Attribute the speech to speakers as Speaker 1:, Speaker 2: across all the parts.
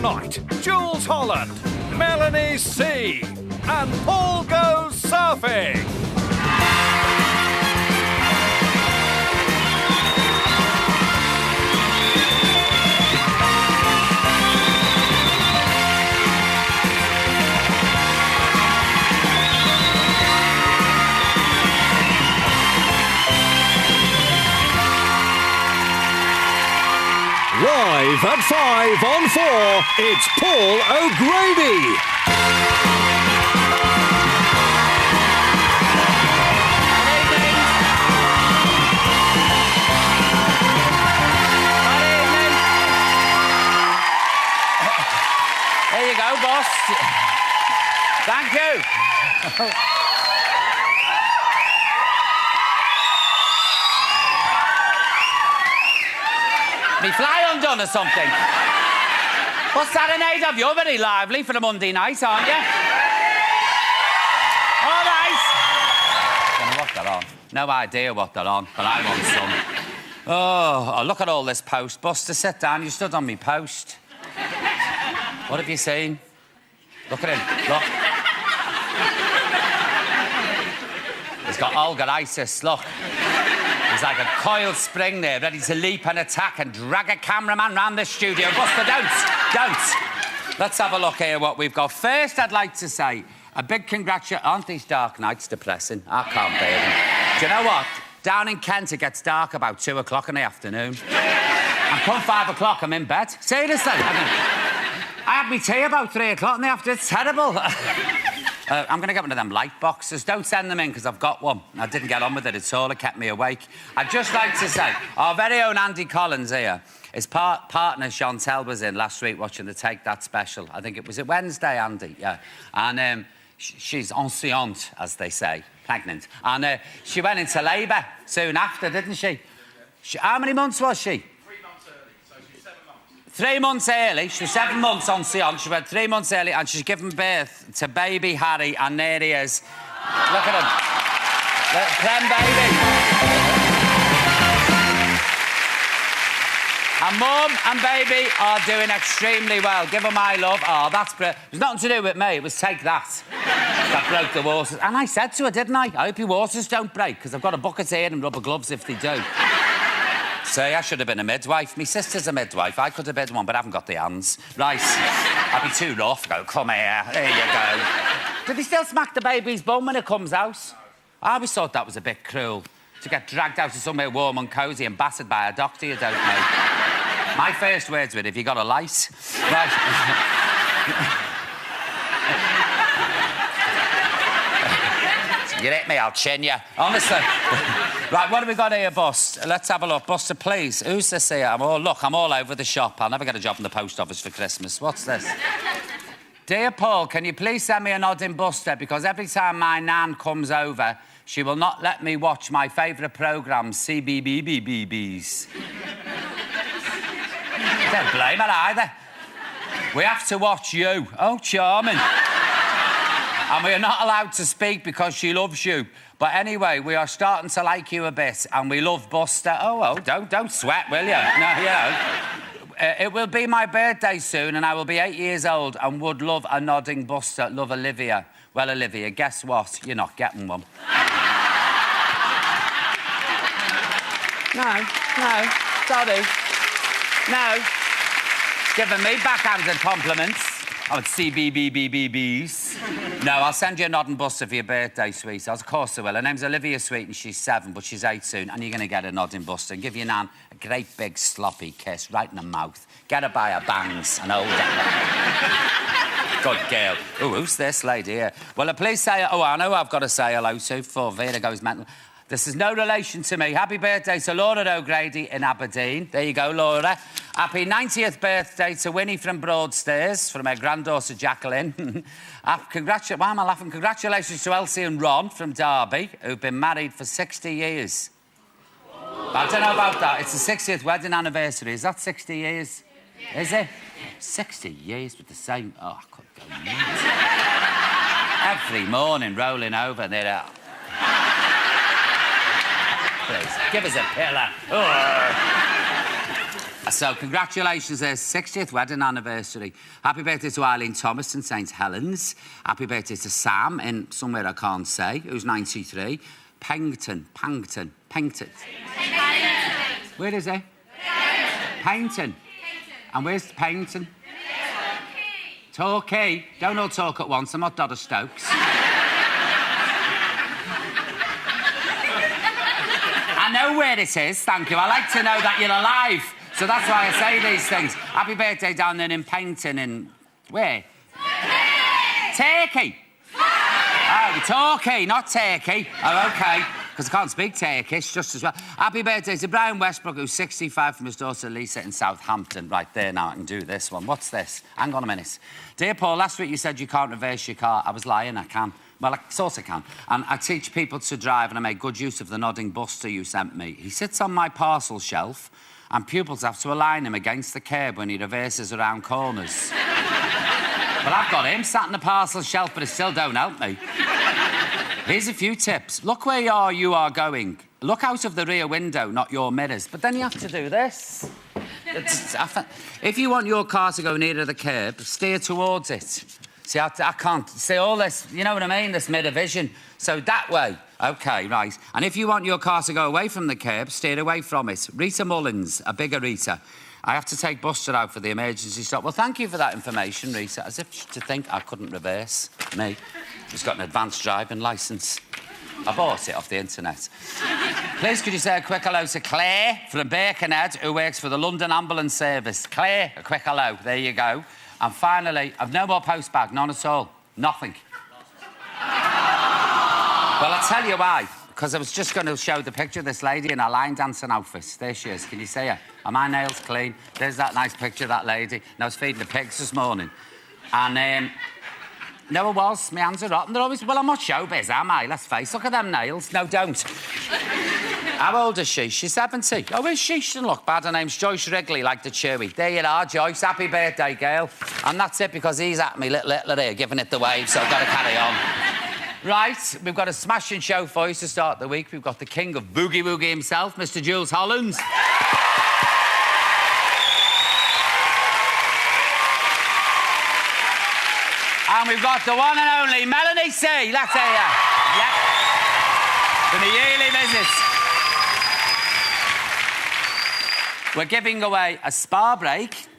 Speaker 1: tonight, Jools Holland, Melanie C, and Paul Goes Surfing. Live at 5 on 4, it's Paul O'Grady.
Speaker 2: There you go, boss. Thank you. Me fly undone or something? What's that in aid of? You're very lively for a Monday night, aren't you? All right. Don't know what they're on. No idea what they're on, but I want some. Oh, look at all this post. Buster, sit down. You stood on me post. What have you seen? Look at him. Look. He's got Olga-itis. Look. He's like a coiled spring there, ready to leap and attack and drag a cameraman round the studio. Buster, don't. Let's have a look here what we've got. First, I'd like to say a big congratulations. Aren't these dark nights depressing? I can't bear them. Do you know what? Down in Kent, it gets dark about 2 o'clock in the afternoon. And come 5 o'clock, I'm in bed. Seriously. I had me tea about 3 o'clock in the afternoon. It's terrible. I'm going to get one of them light boxes. Don't send them in, because I've got one. I didn't get on with it at all. It kept me awake. I'd just like to say, our very own Andy Collins here, his partner, Chantel, was in last week watching the Take That special. I think it was Wednesday, Andy, yeah. And she's enceinte, as they say, pregnant. And she went into labour soon after, didn't she? How many months was she? 3 months early. She was 7 months on Sion. She went 3 months early and she's given birth to baby Harry, and there he is. Look at him. Clem baby. And Mum and baby are doing extremely well. Give them my love. Oh, that's brilliant. It was nothing to do with me. It was Take That. That broke the waters. And I said to her, didn't I? I hope your waters don't break, because I've got a bucket here and rubber gloves if they do. Say, I should have been a midwife. My sister's a midwife. I could have been one, but I haven't got the hands. Right. I'd be too rough. Go, come here. There you go. Did they still smack the baby's bum when it comes out? I always thought that was a bit cruel. To get dragged out to somewhere warm and cosy and battered by a doctor you don't know. My first words were, have you got a lice? Right. You hit me, I'll chin you. Honestly. Right, what have we got here, boss? Let's have a look. Buster, please. Who's this here? I'm all over the shop. I'll never get a job in the post office for Christmas. What's this? Dear Paul, can you please send me a nod in Buster? Because every time my nan comes over, she will not let me watch my favourite programme, CBBBBBs. Don't blame her either. We have to watch you. Oh, charming. And we are not allowed to speak because she loves you. But anyway, we are starting to like you a bit, and we love Buster. Oh, don't sweat, will you? No, it will be my birthday soon, and I will be 8 years old and would love a nodding Buster. Love, Olivia. Well, Olivia, guess what? You're not getting one. No, sorry. No. Giving me backhanded compliments. Oh, it's CBBBBBs. No, I'll send you a nod and Buster for your birthday, sweetheart. Of course I will. Her name's Olivia Sweet and she's 7, but she's 8 soon. And you're going to get a nod and Buster and give your nan a great big sloppy kiss right in the mouth. Get her by her bangs and hold her. Good girl. Oh, who's this lady here? Well, please say... Oh, I know who I've got to say hello to before Vera goes mental. This is no relation to me. Happy birthday to Laura O'Grady in Aberdeen. There you go, Laura. Happy 90th birthday to Winnie from Broadstairs, from her granddaughter Jacqueline. Why am I laughing? Congratulations to Elsie and Ron from Derby, who've been married for 60 years. I don't know about that. It's the 60th wedding anniversary. Is that 60 years? Yeah. Is it? 60 years with the same... Oh, I could go mad. Every morning rolling over there. Please, give us a pillar. Oh. A So, congratulations, their 60th wedding anniversary. Happy birthday to Eileen Thomas in St Helens. Happy birthday to Sam in somewhere I can't say, who's 93. Pangton. Where is it? Pangton. And where's Pangton? Torquay. Don't all talk at once. I'm not Dodder Stokes. I know where it is, thank you. I like to know that you're alive. So that's why I say these things. Happy birthday down there in Pangton in... Where? Turkey. Oh, Torquay, not Turkey. Oh, OK. Because I can't speak Turkish just as well. Happy birthday to Brian Westbrook, who's 65, from his daughter Lisa in Southampton. Right there now, I can do this one. What's this? Hang on a minute. Dear Paul, last week you said you can't reverse your car. I was lying, I can. Well, I sort of can. And I teach people to drive, and I make good use of the nodding buster you sent me. He sits on my parcel shelf, and pupils have to align him against the curb when he reverses around corners. Well, I've got him sat on the parcel shelf, but it still don't help me. Here's a few tips. Look where you are going. Look out of the rear window, not your mirrors. But then you have to do this. If you want your car to go nearer the curb, steer towards it. See, I can't see all this, you know what I mean, this mirror vision. So that way. OK, right. And if you want your car to go away from the curb, steer away from it. Rita Mullins, a bigger Rita. I have to take Buster out for the emergency stop. Well, thank you for that information, Rita. As if to think I couldn't reverse. Me. Just got an advanced driving licence. I bought it off the internet. Please, could you say a quick hello to Claire from Birkenhead, who works for the London Ambulance Service. Claire, a quick hello. There you go. And finally, I've no more postbag, none at all. Nothing. Well, I'll tell you why. Because I was just going to show the picture of this lady in her line dancing outfit. There she is. Can you see her? Are my nails clean? There's that nice picture of that lady. And I was feeding the pigs this morning. And, no, it was. My hands are rotten. They're always... Well, I'm not showbiz, am I? Let's face. Look at them nails. No, don't. How old is she? She's 70. Oh, is she? She doesn't look bad. Her name's Joyce Wrigley, like the Chewy. There you are, Joyce. Happy birthday, girl. And that's it, because he's at me, little here, giving it the wave, so I've got to carry on. Right, we've got a smashing show for you to start the week. We've got the king of Boogie Woogie himself, Mr. Jools Holland. And we've got the one and only Melanie C. Let's hear you. Yep. For the yearly visits. We're giving away a spa break.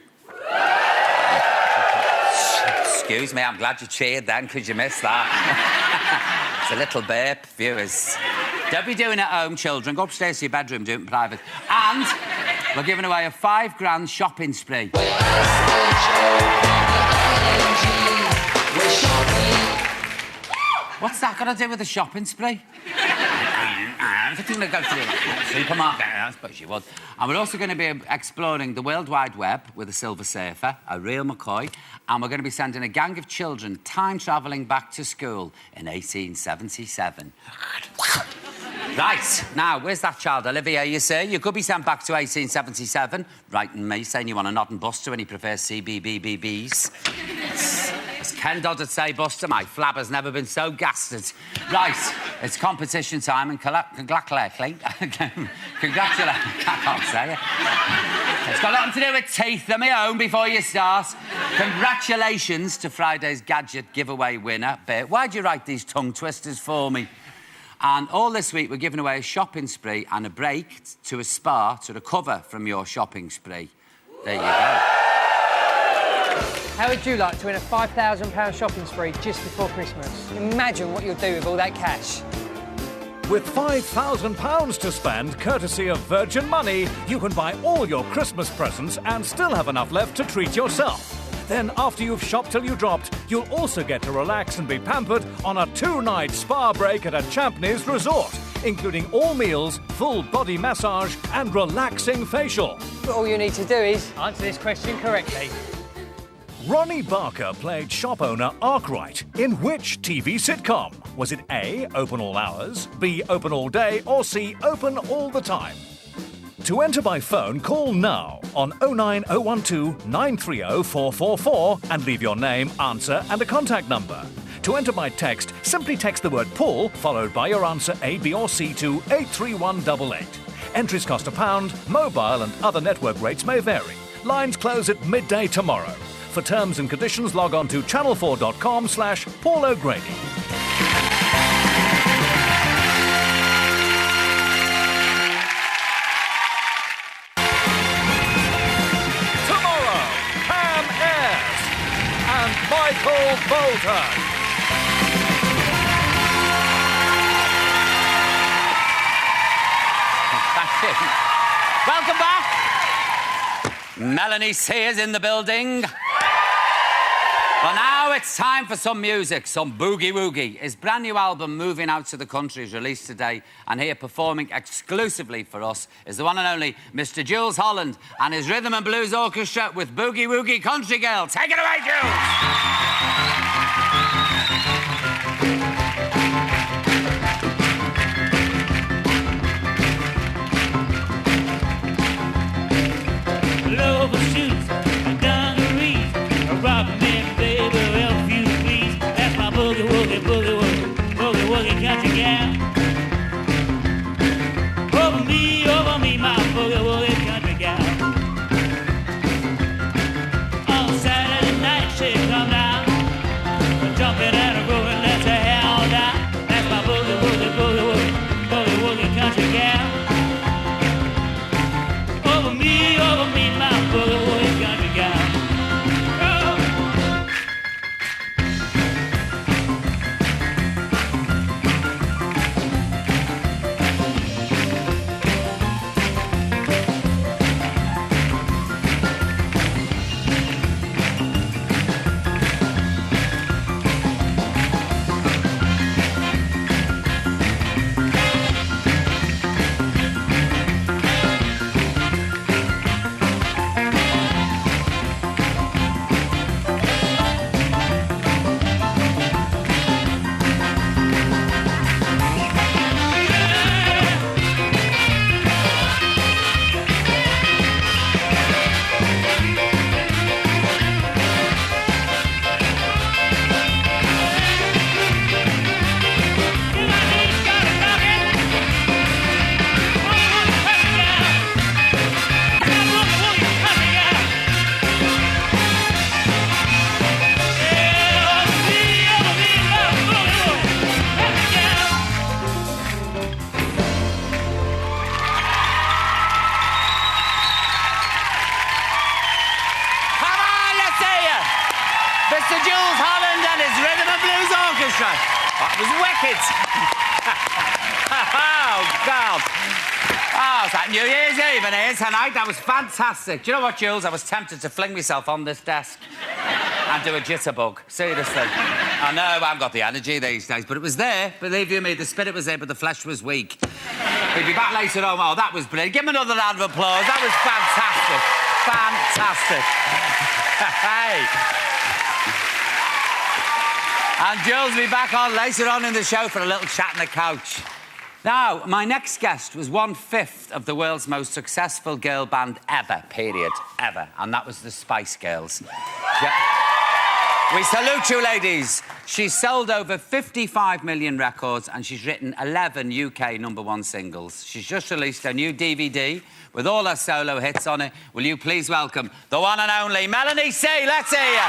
Speaker 2: Excuse me, I'm glad you cheered then, because you missed that. It's a little burp, viewers. Don't be doing it at home, children. Go upstairs to your bedroom, do it in private. And we're giving away a £5 shopping spree. What's that got to do with the shopping spree? If you're going to go to the supermarket, I suppose you would. And we're also going to be exploring the World Wide Web with a Silver Surfer, a real McCoy, and we're going to be sending a gang of children time-travelling back to school in 1877. Right, now, where's that child, Olivia, you see? You could be sent back to 1877, writing me, saying you want a nod and Buster and he prefers CBBBBs. As Ken Dodd would say, Buster, my flab has never been so gasted. Right, it's competition time and congratulations. I can't say it. It's got nothing to do with teeth. Let me home before you start. Congratulations to Friday's gadget giveaway winner, Bert. Why'd you write these tongue twisters for me? And all this week, we're giving away a shopping spree and a break to a spa to recover from your shopping spree. There you go.
Speaker 3: How would you like to win a £5,000 shopping spree just before Christmas? Imagine what you'll do with all that cash.
Speaker 1: With £5,000 to spend, courtesy of Virgin Money, you can buy all your Christmas presents and still have enough left to treat yourself. Then, after you've shopped till you dropped, you'll also get to relax and be pampered on a 2-night spa break at a Champneys resort, including all meals, full body massage and relaxing facial.
Speaker 3: All you need to do is answer this question correctly.
Speaker 1: Ronnie Barker played shop owner Arkwright in which TV sitcom? Was it A, Open All Hours, B, Open All Day, or C, Open All the Time? To enter by phone, call now on 09012 930 444 and leave your name, answer and a contact number. To enter by text, simply text the word Paul followed by your answer A, B or C to 83188. Entries cost £1. Mobile and other network rates may vary. Lines close at midday tomorrow. For terms and conditions, log on to channel4.com/Paul O'Grady. Tomorrow, Pam Ayres and Michael Bolton.
Speaker 2: Thank you. Welcome back. Melanie C is in the building. Well, now it's time for some music, some boogie woogie. His brand new album, Moving Out to the Country, is released today, and here performing exclusively for us is the one and only Mr. Jools Holland and his Rhythm and Blues Orchestra with Boogie Woogie Country Girl. Take it away, Jools!
Speaker 4: Lover shoes and dungarees, a rockin' man, baby, well, if you please. That's my boogie woogie, boogie woogie, boogie woogie country gal. Over me, my boogie woogie country gal. On Saturday night, she come down, jumping and a rolling, let's say hell down. That's my boogie woogie, boogie woogie, boogie woogie country gal. Over me, my boogie woogie country gal.
Speaker 2: Mr. Jools Holland and his Rhythm and Blues Orchestra. That was wicked. Oh, God. Oh, it's like New Year's Eve in here tonight. That was fantastic. Do you know what, Jools? I was tempted to fling myself on this desk and do a jitterbug. Seriously. I know I haven't got the energy these days, but it was there. Believe you me, the spirit was there, but the flesh was weak. We'll be back later on. Oh, that was brilliant. Give him another round of applause. That was fantastic. Fantastic. Hey. And Jools will be back on later on in the show for a little chat on the couch. Now, my next guest was 1/5 of the world's most successful girl band ever, period, ever. And that was the Spice Girls. Yeah. We salute you, ladies. She's sold over 55 million records and she's written 11 UK #1 singles. She's just released a new DVD with all her solo hits on it. Will you please welcome the one and only Melanie C. Let's hear you.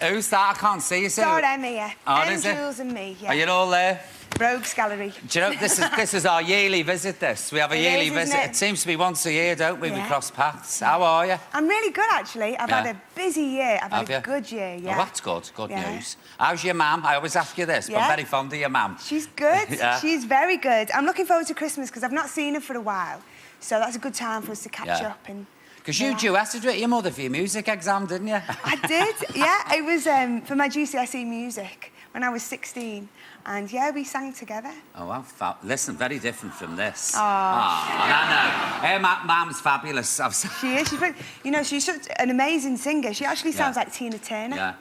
Speaker 2: Who's that? I can't see you.
Speaker 5: Got Emma, yeah.
Speaker 2: Oh,
Speaker 5: Em,
Speaker 2: is it?
Speaker 5: Jools and me, yeah.
Speaker 2: Are you all there?
Speaker 5: Rogues Gallery.
Speaker 2: Do you know, this is our yearly visit, this. We have a yearly visit. It seems to be once a year, don't we? Yeah. We cross paths. How are you?
Speaker 5: I'm really good, actually. I've had a busy year. I've had a good year, yeah.
Speaker 2: Oh, that's good. Good news. How's your mum? I always ask you this, but I'm very fond of your mum.
Speaker 5: She's good. She's very good. I'm looking forward to Christmas because I've not seen her for a while. So that's a good time for us to catch up and...
Speaker 2: Because you duetted with your mother for your music exam, didn't you?
Speaker 5: I did, yeah. It was for my GCSE music when I was 16. And, yeah, we sang together.
Speaker 2: Oh, well, listen, very different from this.
Speaker 5: Oh.
Speaker 2: I know. Her mum's fabulous.
Speaker 5: She is. She's such an amazing singer. She actually sounds like Tina Turner.
Speaker 2: Yeah.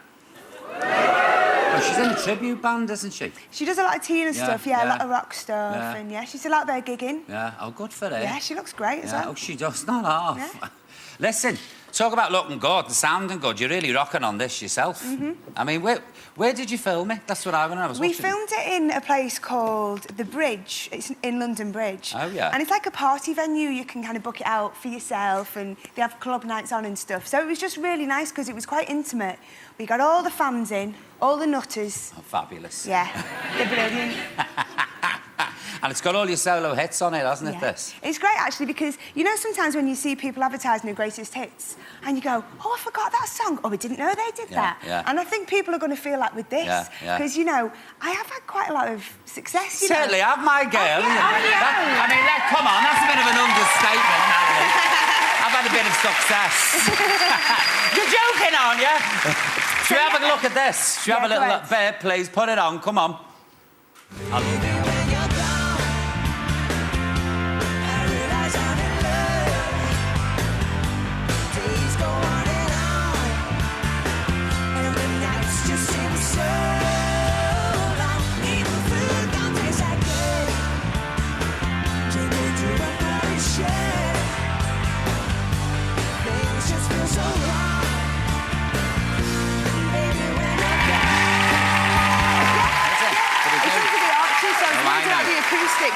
Speaker 2: Oh, she's in a tribute band, isn't she?
Speaker 5: She does a lot of Tina stuff, a lot of rock stuff,
Speaker 2: Yeah.
Speaker 5: and she's a lot there gigging.
Speaker 2: Yeah, oh, good for her.
Speaker 5: Yeah, she looks great as well.
Speaker 2: Oh, she does, not half.
Speaker 5: Yeah.
Speaker 2: Listen, talk about looking good and sounding good. You're really rocking on this yourself. I mean, where did you film it? That's what I want to know.
Speaker 5: We filmed it in a place called The Bridge. It's in London Bridge.
Speaker 2: Oh, yeah.
Speaker 5: And it's like a party venue. You can kind of book it out for yourself, and they have club nights on and stuff. So it was just really nice because it was quite intimate. We got all the fans in, all the nutters.
Speaker 2: Oh, fabulous.
Speaker 5: Yeah, they're brilliant.
Speaker 2: And it's got all your solo hits on it, hasn't it, this?
Speaker 5: It's great, actually, because, you know, sometimes when you see people advertising their greatest hits, and you go, oh, I forgot that song. Oh, I didn't know they did that.
Speaker 2: Yeah.
Speaker 5: And I think people are going to feel like with this. Because, you know, I have had quite a lot of success, you
Speaker 2: Certainly
Speaker 5: know.
Speaker 2: have, my girl. I mean, come on, that's a bit of an understatement, Melanie. I've had a bit of success. You're joking, aren't you? Should we have a look at this? Should we have a little look? Bear, please, put it on, come on.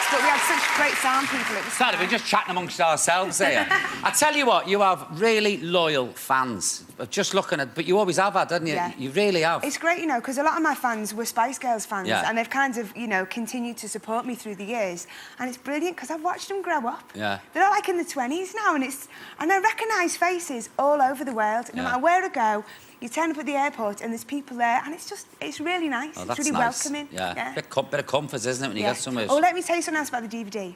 Speaker 5: But we had such great sound people. It was
Speaker 2: Sorry, we're just chatting amongst ourselves here. I tell you what, you have really loyal fans. Just looking at... But you always have had, haven't you?
Speaker 5: Yeah.
Speaker 2: You really have.
Speaker 5: It's great, you know, because a lot of my fans were Spice Girls fans,
Speaker 2: Yeah.
Speaker 5: and they've kind of, you know, continued to support me through the years. And it's brilliant, because I've watched them grow up.
Speaker 2: Yeah.
Speaker 5: They're all, like, in the 20s now, and I recognise faces all over the world. No matter where I go, you turn up at the airport and there's people there, and it's really nice.
Speaker 2: Oh,
Speaker 5: it's
Speaker 2: that's
Speaker 5: really
Speaker 2: nice.
Speaker 5: welcoming.
Speaker 2: Yeah. Bit of comfort, isn't it, when you get somewhere?
Speaker 5: Oh, let me tell you something else about the DVD.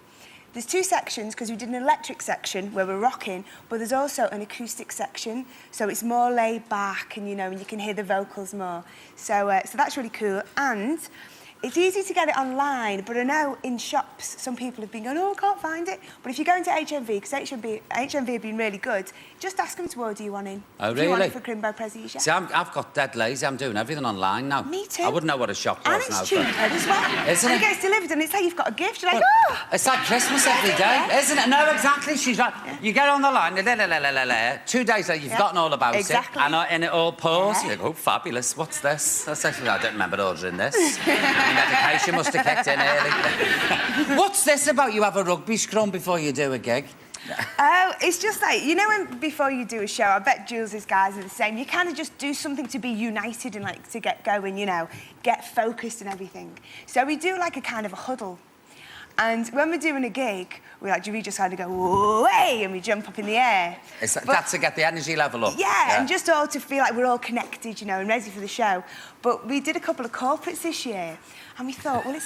Speaker 5: There's two sections, because we did an electric section where we're rocking, but there's also an acoustic section, so it's more laid back, and, you know, and you can hear the vocals more. So, so that's really cool. And it's easy to get it online, but I know in shops some people have been going, oh, I can't find it. But if you go into HMV, because HMV have been really good, just ask them to order you one in.
Speaker 2: Oh,
Speaker 5: if
Speaker 2: really?
Speaker 5: you want it for Crimbo Prezzies, yeah.
Speaker 2: See, I've got dead lazy. I'm doing everything online now.
Speaker 5: Me too.
Speaker 2: I wouldn't know what a shop was
Speaker 5: And it's
Speaker 2: now.
Speaker 5: cheaper as well.
Speaker 2: Isn't
Speaker 5: and
Speaker 2: it?
Speaker 5: it gets delivered, and it's like you've got a gift. You're like,
Speaker 2: Well,
Speaker 5: oh!
Speaker 2: it's like Christmas every day, isn't it? No, exactly. She's right.
Speaker 5: Yeah.
Speaker 2: You get on the line, 2 days later, you've forgotten all about
Speaker 5: Exactly.
Speaker 2: it, and it all pours.
Speaker 5: Yeah.
Speaker 2: You go, oh, fabulous. What's this? I don't remember ordering this. Medication must have kicked in early. What's this about? You have a rugby scrum before you do a gig?
Speaker 5: Oh, it's just like, you know, when before you do a show, I bet Jools' guys are the same. You kind of just do something to be united and, like, to get going, you know, get focused and everything. So we do, like, a kind of a huddle. And when we're doing a gig, we just kind of go, way, and we jump up in the air.
Speaker 2: That's to get the energy level up.
Speaker 5: Yeah, and just all to feel like we're all connected, you know, and ready for the show. But we did a couple of corporates this year, and we thought, well,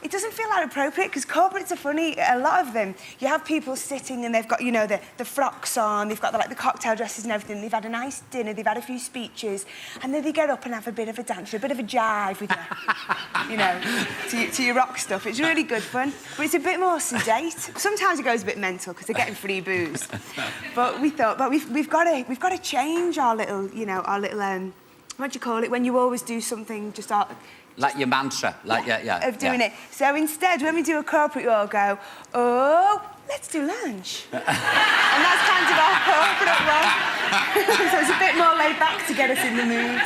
Speaker 5: it doesn't feel that appropriate, because corporates are funny. A lot of them, you have people sitting and they've got, you know, the frocks on, they've got the cocktail dresses and everything, they've had a nice dinner, they've had a few speeches, and then they get up and have a bit of a dance, a bit of a jive with you know, to your rock stuff. It's really good fun, but it's a bit more sedate. Sometimes it goes a bit mental because they're getting free booze. But we thought, but we've got to change our little, you know, what do you call it, when you always do something just out...
Speaker 2: Like your mantra,
Speaker 5: of doing it. So instead, when we do a corporate, you all go, oh, let's do lunch. And that's kind of our corporate one. So it's a bit more laid back to get us in the mood.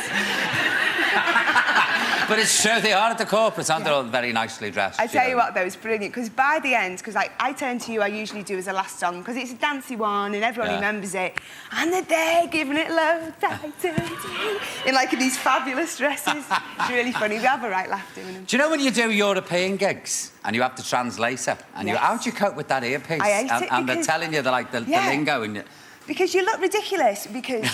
Speaker 2: But it's true, they are at the corporates, aren't they? All very nicely dressed.
Speaker 5: I tell you what, though, it's brilliant, because by the end, because I Turn to You, I usually do as a last song, because it's a dancey one and everyone remembers it. And they're there giving it love, in like these fabulous dresses. It's really funny. We have a right laugh doing them.
Speaker 2: Do you know when you do European gigs and you have the translator, and how do you cope with that earpiece?
Speaker 5: I hate it,
Speaker 2: and they're telling you the lingo and
Speaker 5: because you look ridiculous, because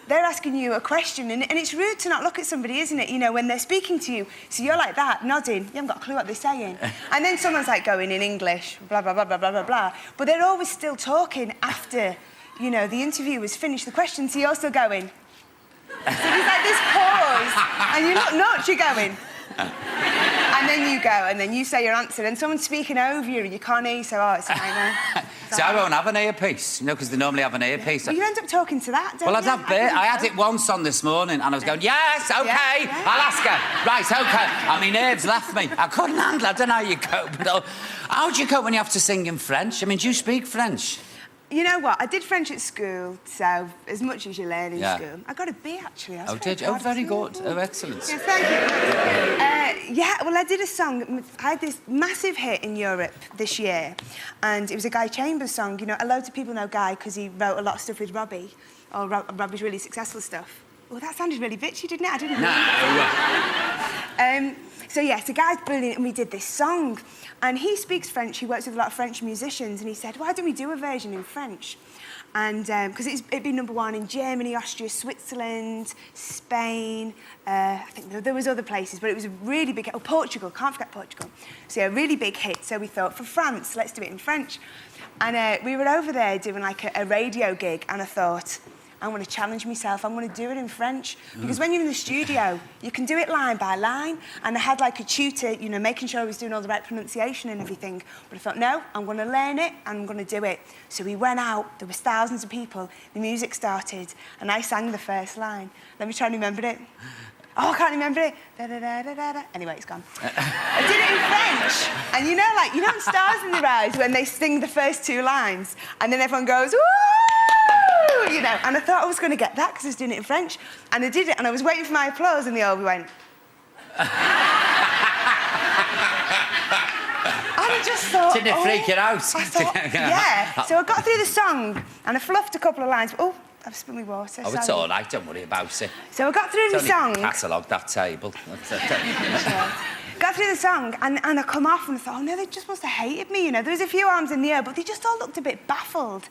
Speaker 5: they're asking you a question, and it's rude to not look at somebody, isn't it? You know, when they're speaking to you, so you're like that, nodding, you haven't got a clue what they're saying. And then someone's like going in English, blah, blah, blah, blah, blah, blah, blah. But they're always still talking after, you know, the interview has finished the question, so you're still going. So there's like this pause, and you look nuts, you're going. And then you go, and then you say your answer, and someone's speaking over you, and you can't hear, so, oh, it's a nightmare.
Speaker 2: So I won't have an earpiece, you know, because they normally have an earpiece.
Speaker 5: Well, you end up talking to that, don't you?
Speaker 2: Well, I had it once on this morning, and I was going, yes, OK,
Speaker 5: Yeah.
Speaker 2: I'll ask her. Right, OK. And my nerves left me. I couldn't handle it. I don't know how you cope. But how do you cope when you have to sing in French? I mean, do you speak French?
Speaker 5: You know what? I did French at school, so as much as you learn in school. I got a B, actually. I was
Speaker 2: Did you? Oh, very good. Oh, excellent.
Speaker 5: Yeah, thank you. Well, I did a song. I had this massive hit in Europe this year, and it was a Guy Chambers song. You know, loads of people know Guy because he wrote a lot of stuff with Robbie, or Robbie's really successful stuff. Well, that sounded really bitchy, didn't it? I didn't know. So Guy's brilliant, and we did this song. And he speaks French, he works with a lot of French musicians, and he said, why don't we do a version in French? And because it'd be #1 in Germany, Austria, Switzerland, Spain, I think there was other places, but it was a really big hit. Oh, Portugal, can't forget Portugal. So a really big hit. So we thought, for France, let's do it in French. And we were over there doing like a radio gig, and I thought, I want to challenge myself. I'm going to do it in French. Because when you're in the studio, you can do it line by line. And I had like a tutor, you know, making sure I was doing all the right pronunciation and everything. But I thought, no, I'm going to learn it and I'm going to do it. So we went out, there was thousands of people, the music started, and I sang the first line. Let me try and remember it. Oh, I can't remember it. Da, da, da, da, da, da. Anyway, it's gone. I did it in French. And you know, like, you know in Stars in Their Eyes when they sing the first 2 lines and then everyone goes, woo! You know, and I thought I was going to get that because I was doing it in French. And I did it, and I was waiting for my applause, and they all went... And I just thought...
Speaker 2: Didn't it freak you out?
Speaker 5: I thought, yeah. So I got through the song, and I fluffed a couple of lines. Oh, I've spilled my water.
Speaker 2: Oh, it's all right, don't worry about it.
Speaker 5: So I got through the song...
Speaker 2: catalogue, that table.
Speaker 5: Got through the song, and I come off, and I thought, oh, no, they just must have hated me, you know. There was a few arms in the air, but they just all looked a bit baffled.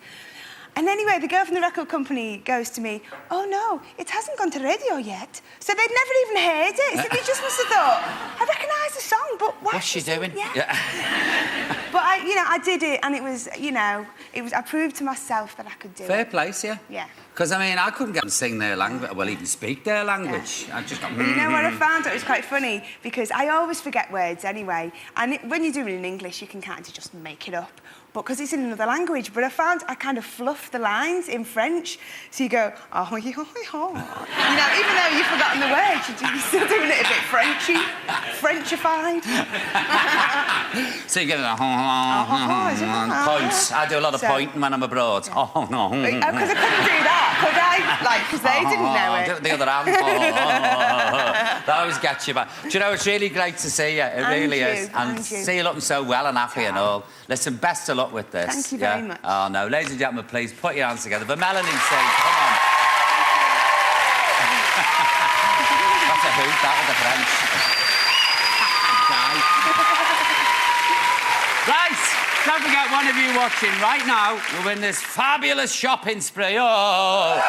Speaker 5: And anyway, the girl from the record company goes to me, oh, no, it hasn't gone to radio yet. So they'd never even heard it. So they just must have thought, I recognise the song, but
Speaker 2: what's she doing?
Speaker 5: Yeah. But I did it, and it was, you know, I proved to myself that I could do it.
Speaker 2: Fair place, yeah.
Speaker 5: Yeah.
Speaker 2: Because, I mean, I couldn't get to sing their language, well, even speak their language. Yeah. I just got...
Speaker 5: But you know what I found? It was quite funny, because I always forget words anyway. And when you do it in English, you can kind of just make it up. But because it's in another language. But I found I kind of fluff the lines in French. So you go, oh, you know, even though you've forgotten the words, you're still doing it a bit Frenchy, Frenchified.
Speaker 2: So you get points. I do a lot of pointing when I'm abroad.
Speaker 5: Yeah. Oh, no. Because I couldn't do that, could I? Like, because they didn't know it.
Speaker 2: The other hand. That always gets you back. Do you know, it's really great to see you. It really is. And see you looking so well and happy and all. Listen, best of luck with this.
Speaker 5: Thank you very much.
Speaker 2: Oh, no. Ladies and gentlemen, please put your hands together for Melanie C. Come on. That's a hoot, that was a French. Right, don't forget, one of you watching right now will win this fabulous shopping spree. Oh!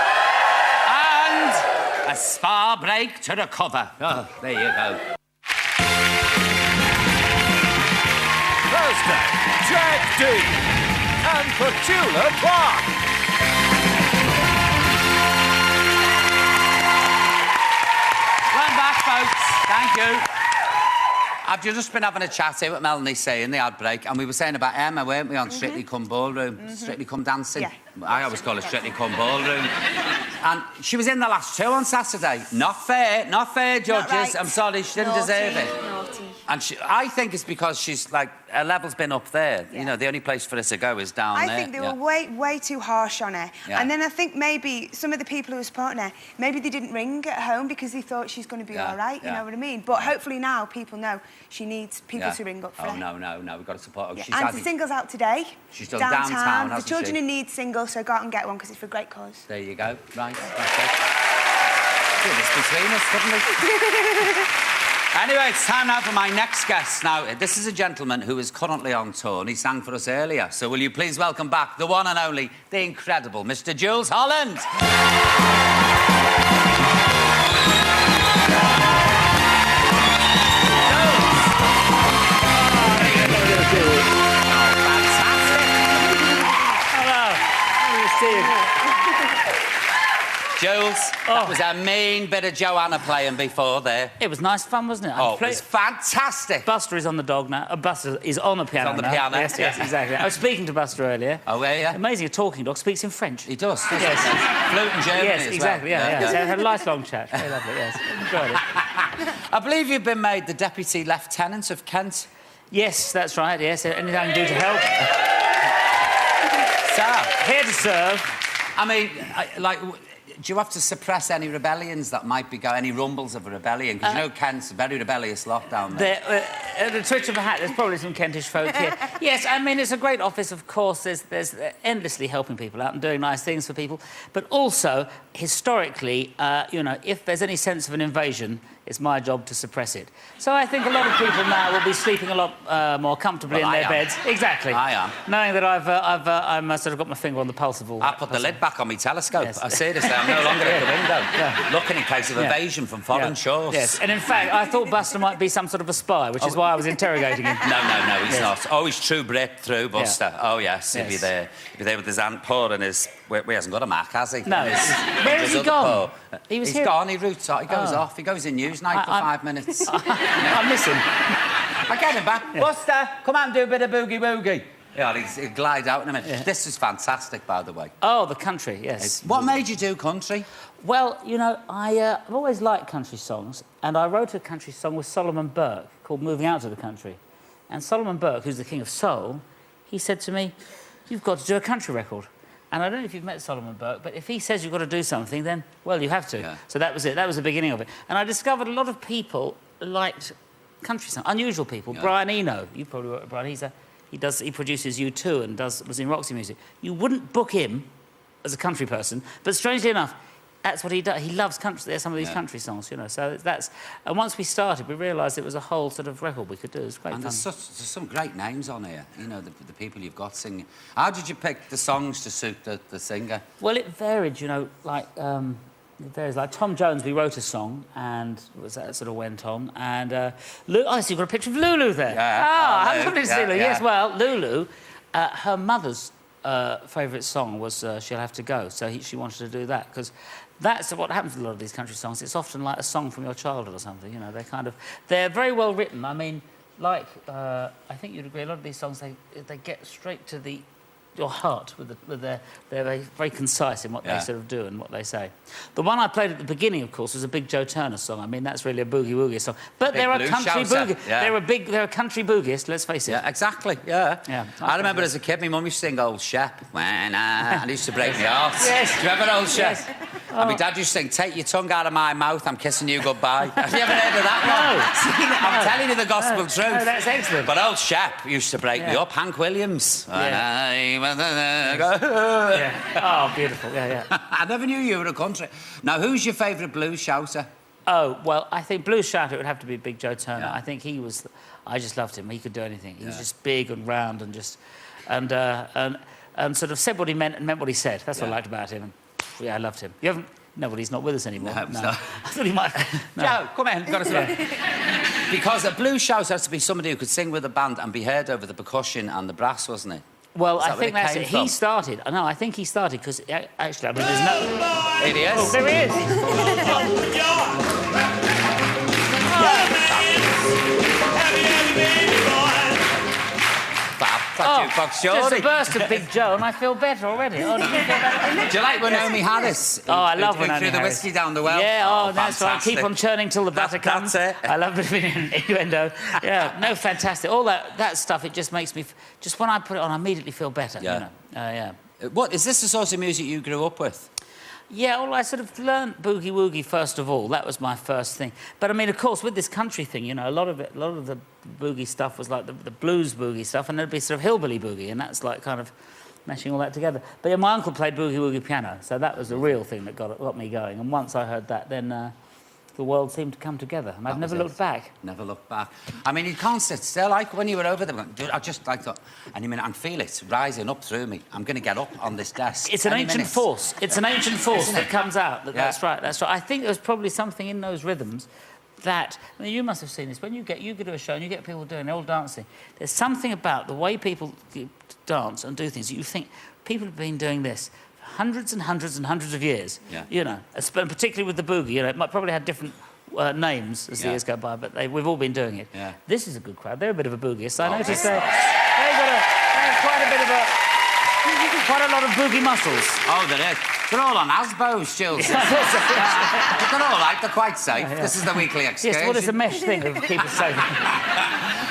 Speaker 2: And a spa break to recover. Oh, there you go.
Speaker 1: Thursday, Jack D. and Petula Clark.
Speaker 2: Welcome back, folks. Thank you. I've just been having a chat here with Melanie C in the ad break, and we were saying about Emma, weren't we, on Strictly Come Ballroom? Strictly Come Dancing?
Speaker 5: Yeah.
Speaker 2: I always call it Strictly Come Ballroom. And she was in the last 2 on Saturday. Not fair, judges.
Speaker 5: Right.
Speaker 2: I'm sorry, she didn't deserve it.
Speaker 5: Naughty.
Speaker 2: And I think it's because she's, like, her level's been up there. Yeah. You know, the only place for her to go is down there.
Speaker 5: I think they were way too harsh on her. Yeah. And then I think maybe some of the people who were supporting her, maybe they didn't ring at home because they thought she's going to be all right, you know what I mean? But hopefully now people know she needs people to ring up for her.
Speaker 2: Oh, no, we've got to support her.
Speaker 5: Yeah. And the single's out today.
Speaker 2: She's done downtown,
Speaker 5: The Children in Need single, so go out and get one because it's for a great cause.
Speaker 2: There you go. Right, that's it. Do this between us, couldn't we? Anyway, it's time now for my next guest. Now, this is a gentleman who is currently on tour, and he sang for us earlier. So will you please welcome back the one and only, the incredible Mr. Jools Holland. Jools, that was a mean bit of Joanna playing before there.
Speaker 6: It was nice fun, wasn't it?
Speaker 2: Oh, it was fantastic.
Speaker 6: Buster is on the dog now. Buster is on the piano.
Speaker 2: He's on the
Speaker 6: now.
Speaker 2: piano.
Speaker 6: Yes, yes, exactly. I was speaking to Buster earlier.
Speaker 2: Oh, were you?
Speaker 6: Amazing, a talking dog speaks in French.
Speaker 2: He does.
Speaker 6: Yes.
Speaker 2: Flute in Germany
Speaker 6: Yes,
Speaker 2: as
Speaker 6: exactly.
Speaker 2: well.
Speaker 6: Yeah. So I had a lifelong chat. Very lovely. Yes, enjoyed it.
Speaker 2: I believe you've been made the Deputy Lieutenant of Kent.
Speaker 6: Yes, that's right. Yes, anything I can do to help.
Speaker 2: Sir,
Speaker 6: Here to serve.
Speaker 2: I mean, do you have to suppress any rebellions that might be going, any rumbles of a rebellion? Because you know Kent's a very rebellious lot down there.
Speaker 6: At the twitch of a hat, there's probably some Kentish folk here. Yes, I mean, it's a great office, of course. There's endlessly helping people out and doing nice things for people. But also, historically, you know, if there's any sense of an invasion, it's my job to suppress it. So I think a lot of people now will be sleeping a lot more comfortably in their beds. Exactly.
Speaker 2: I am.
Speaker 6: Knowing that I'm sort of got my finger on the pulse of all
Speaker 2: I
Speaker 6: that.
Speaker 2: put the lid back on my telescope.
Speaker 6: Yes.
Speaker 2: I seriously, I'm no longer at the window, looking in case of invasion from foreign shores.
Speaker 6: Yes, and in fact, I thought Buster might be some sort of a spy, which is why I was interrogating him.
Speaker 2: No, he's not. Oh, he's true Brit, through Buster. Oh, yes, he'll be there. He'll be there with his hand paw and his... Well, he hasn't got a Mac, has he?
Speaker 6: No. Where has he gone?
Speaker 2: He's gone, he roots out, he goes off. He goes in news night for 5 minutes.
Speaker 6: I miss him.
Speaker 2: I get him back. Yeah. Buster, come on, do a bit of boogie-woogie. Yeah, he'll glide out in a minute. Yeah. This is fantastic, by the way.
Speaker 6: Oh, the country, yes.
Speaker 2: What made you do country?
Speaker 6: Well, you know, I've always liked country songs, and I wrote a country song with Solomon Burke called Moving Out to the Country. And Solomon Burke, who's the king of soul, he said to me, you've got to do a country record. And I don't know if you've met Solomon Burke, but if he says you've got to do something, then, well, you have to. Yeah. So that was it. That was the beginning of it. And I discovered a lot of people liked country songs, unusual people. Yeah. Brian Eno, you probably work with Brian. He produces U2 and was in Roxy Music. You wouldn't book him as a country person, but strangely enough, that's what he does. He loves country. There's some of these country songs, you know. So that's... And once we started, we realised it was a whole sort of record we could do. It was great fun.
Speaker 2: There's some great names on here, you know, the people you've got singing. How did you pick the songs to suit the singer?
Speaker 6: Well, it varied, you know, like... it varies. Like Tom Jones, we wrote a song, and that sort of went on. And I see you've got a picture of Lulu there.
Speaker 2: Yeah.
Speaker 6: I haven't been to see Lulu. Yes, well, Lulu, her mother's favourite song was She'll Have to Go, so she wanted to do that, because that's what happens with a lot of these country songs. It's often like a song from your childhood or something, you know. They're very well written. I mean, like, I think you'd agree, a lot of these songs, they get straight to your heart they're very concise in what they sort of do and what they say. The one I played at the beginning, of course, was a big Joe Turner song. I mean, that's really a boogie-woogie song. But there are country boogie. Yeah. There are country boogies, let's face it.
Speaker 2: Yeah, exactly, yeah. I remember as a kid, my mum used to sing Old Shep, and it used to break my heart.
Speaker 6: Yes.
Speaker 2: Do you remember Old Shep? Yes. And my dad used to sing, take your tongue out of my mouth, I'm kissing you goodbye. Have you ever heard of that one?
Speaker 6: No.
Speaker 2: I'm telling you the gospel truth.
Speaker 6: No, that's excellent.
Speaker 2: But Old Shep used to break me up. Hank Williams.
Speaker 6: Oh, beautiful. Yeah.
Speaker 2: I never knew you were a country. Now, who's your favourite blues shouter?
Speaker 6: Oh, well, I think blues shouter, it would have to be Big Joe Turner. I think he was... I just loved him. He could do anything. He was just big and round and just... And sort of said what he meant and meant what he said. That's what I liked about him. And, I loved him. You haven't... No, but he's not with us anymore.
Speaker 2: No.
Speaker 6: I thought he might... No.
Speaker 2: Joe, come in. Got to Because a blues shouter has to be somebody who could sing with a band and be heard over the percussion and the brass, wasn't it?
Speaker 6: Well, I think that's it. He started. No, I think he started because actually, I mean, there's no.
Speaker 2: Here he is.
Speaker 6: Oh, there he is. Just a burst of Big Joe, and I feel better already. Oh, do you feel better?
Speaker 2: Do you like Naomi Harris?
Speaker 6: Oh, I love Naomi Harris.
Speaker 2: Threw the whiskey down the well.
Speaker 6: Yeah, that's right. Keep on churning till the butter comes.
Speaker 2: That's it.
Speaker 6: I love it in innuendo. Yeah, no, fantastic. All that stuff, it just makes me... Just when I put it on, I immediately feel better, you know.
Speaker 2: What, is this the sort of music you grew up with?
Speaker 6: Yeah, well, I sort of learned boogie-woogie first of all. That was my first thing. But, I mean, of course, with this country thing, you know, a lot of the boogie stuff was like the blues boogie stuff, and there'd be sort of hillbilly boogie, and that's like kind of mashing all that together. But yeah, my uncle played boogie-woogie piano, so that was the real thing that got me going. And once I heard that, then the world seemed to come together, and I've never looked back.
Speaker 2: Never looked back. I mean, you can't sit still. Like when you were over there, I just like thought, any minute, and feel it rising up through me. I'm going to get up on this desk.
Speaker 6: It's an ancient force. It's an ancient force that comes out. That's right. That's right. I think there's probably something in those rhythms that, I mean, you must have seen this. When you go to a show and you get people doing old dancing, there's something about the way people dance and do things that you think people have been doing this for hundreds and hundreds and hundreds of years.
Speaker 2: Yeah.
Speaker 6: You know, particularly with the boogie. You know, it might probably had different names as the years go by, but we've all been doing it.
Speaker 2: Yeah.
Speaker 6: This is a good crowd. They're a bit of a boogie. So I noticed they have quite a bit of quite a lot of boogie muscles.
Speaker 2: Oh, there is. They're all on Asbos, Jools. They're all right. They're quite safe.
Speaker 6: Yeah.
Speaker 2: This is the weekly excursion.
Speaker 6: Yes, well, it's a mesh thing of keep it safe.